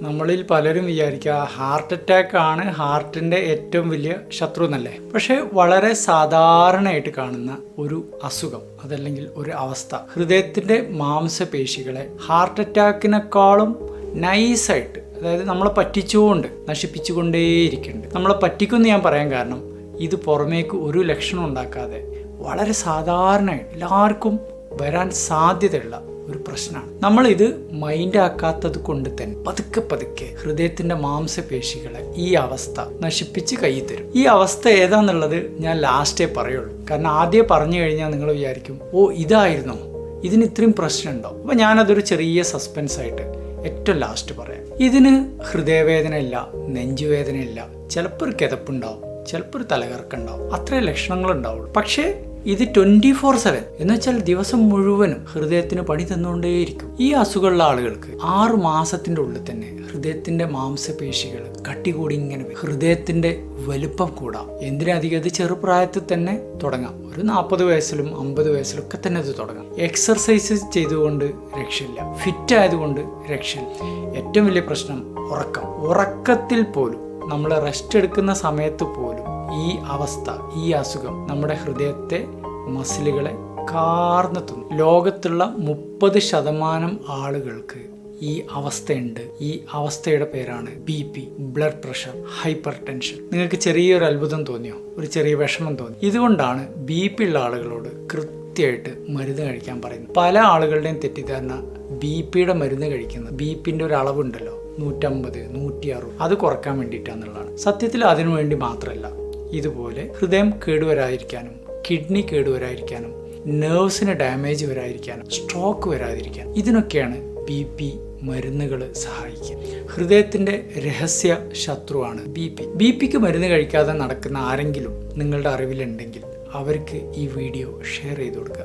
നമ്മളിൽ പലരും വിചാരിക്കുക ഹാർട്ട് അറ്റാക്ക് ആണ് ഹാർട്ടിൻ്റെ ഏറ്റവും വലിയ ശത്രു എന്നല്ലേ. പക്ഷേ വളരെ സാധാരണയായിട്ട് കാണുന്ന ഒരു അസുഖം, അതല്ലെങ്കിൽ ഒരു അവസ്ഥ, ഹൃദയത്തിൻ്റെ മാംസപേശികളെ ഹാർട്ട് അറ്റാക്കിനേക്കാളും നൈസായിട്ട്, അതായത് നമ്മളെ പറ്റിച്ചുകൊണ്ട് നശിപ്പിച്ചുകൊണ്ടേയിരിക്കുന്നുണ്ട്. നമ്മളെ പറ്റിക്കുമെന്ന് ഞാൻ പറയാൻ കാരണം, ഇത് പുറമേക്ക് ഒരു ലക്ഷണം ഉണ്ടാക്കാതെ വളരെ സാധാരണയായിട്ട് എല്ലാവർക്കും വരാൻ സാധ്യതയുള്ള ഒരു പ്രശ്നമാണ്. നമ്മളിത് മൈൻഡാക്കാത്തത് കൊണ്ട് തന്നെ പതുക്കെ പതുക്കെ ഹൃദയത്തിന്റെ മാംസപേശികളെ ഈ അവസ്ഥ നശിപ്പിച്ച് കയ്യിൽ തരും. ഈ അവസ്ഥ ഏതാന്നുള്ളത് ഞാൻ ലാസ്റ്റേ പറയുള്ളൂ. കാരണം ആദ്യം പറഞ്ഞു കഴിഞ്ഞാൽ നിങ്ങൾ വിചാരിക്കും, ഓ ഇതായിരുന്നോ, ഇതിന് ഇത്രയും പ്രശ്നമുണ്ടോ. അപ്പോൾ ഞാനതൊരു ചെറിയ സസ്പെൻസ് ആയിട്ട് ഏറ്റവും ലാസ്റ്റ് പറയാം. ഇതിന് ഹൃദയവേദന ഇല്ല, നെഞ്ചുവേദന ഇല്ല, ചിലപ്പോൾ ഒരു കിതപ്പുണ്ടാവും, ചിലപ്പോൾ ഒരു തലകറക്കുണ്ടാവും, അത്രയും ലക്ഷണങ്ങൾ ഉണ്ടാവുള്ളൂ. പക്ഷേ ഇത് 24/7 എന്ന് വെച്ചാൽ ദിവസം മുഴുവനും ഹൃദയത്തിന് പണി തന്നുകൊണ്ടേയിരിക്കും. ഈ അസുഖമുള്ള ആളുകൾക്ക് 6 മാസത്തിന്റെ ഉള്ളിൽ തന്നെ ഹൃദയത്തിന്റെ മാംസപേശികൾ കട്ടി കൂടി ഇങ്ങനെ ഹൃദയത്തിന്റെ വലുപ്പം കൂടാം. എന്തിനധികം ഇത് ചെറുപ്രായത്തിൽ തന്നെ തുടങ്ങാം. ഒരു 40 വയസ്സിലും 50 വയസ്സിലും ഒക്കെ തന്നെ ഇത് തുടങ്ങാം. എക്സർസൈസ് ചെയ്തുകൊണ്ട് രക്ഷയില്ല, ഫിറ്റ് ആയതുകൊണ്ട് രക്ഷയില്ല. ഏറ്റവും വലിയ പ്രശ്നം ഉറക്കത്തിൽ പോലും, നമ്മൾ റെസ്റ്റ് എടുക്കുന്ന സമയത്ത് പോലും ഈ അവസ്ഥ, ഈ അസുഖം നമ്മുടെ ഹൃദയത്തെ, മസിലുകളെ കാർന്നെത്തുന്നു. ലോകത്തുള്ള 30% ആളുകൾക്ക് ഈ അവസ്ഥയുണ്ട്. ഈ അവസ്ഥയുടെ പേരാണ് BP, blood pressure, hyper tension. നിങ്ങൾക്ക് ചെറിയൊരു അത്ഭുതം തോന്നിയോ, ഒരു ചെറിയ വിഷമം തോന്നി? ഇതുകൊണ്ടാണ് BP ഉള്ള ആളുകളോട് കൃത്യമായിട്ട് മരുന്ന് കഴിക്കാൻ പറയുന്നത്. പല ആളുകളുടെയും തെറ്റിദ്ധാരണ BPയുടെ മരുന്ന് കഴിക്കുന്നത്, BPന്റെ ഒരു അളവുണ്ടല്ലോ 150, 160, അത് കുറക്കാൻ വേണ്ടിയിട്ടാന്നുള്ളതാണ്. സത്യത്തിൽ അതിനു വേണ്ടി മാത്രമല്ല, ഇതുപോലെ ഹൃദയം കേടുവരാതിരിക്കാനും, കിഡ്നി കേടുവരാതിരിക്കാനും, നെർവ്സിന് ഡാമേജ് വരാതിരിക്കാനും, സ്ട്രോക്ക് വരാതിരിക്കാനും, ഇതിനൊക്കെയാണ് BP മരുന്നുകൾ സഹായിക്കുക. ഹൃദയത്തിന്റെ രഹസ്യ ശത്രുവാണ് BPക്ക് മരുന്ന് കഴിക്കാതെ നടക്കുന്ന ആരെങ്കിലും നിങ്ങളുടെ അറിവിലുണ്ടെങ്കിൽ അവർക്ക് ഈ വീഡിയോ ഷെയർ ചെയ്ത് കൊടുക്കുക.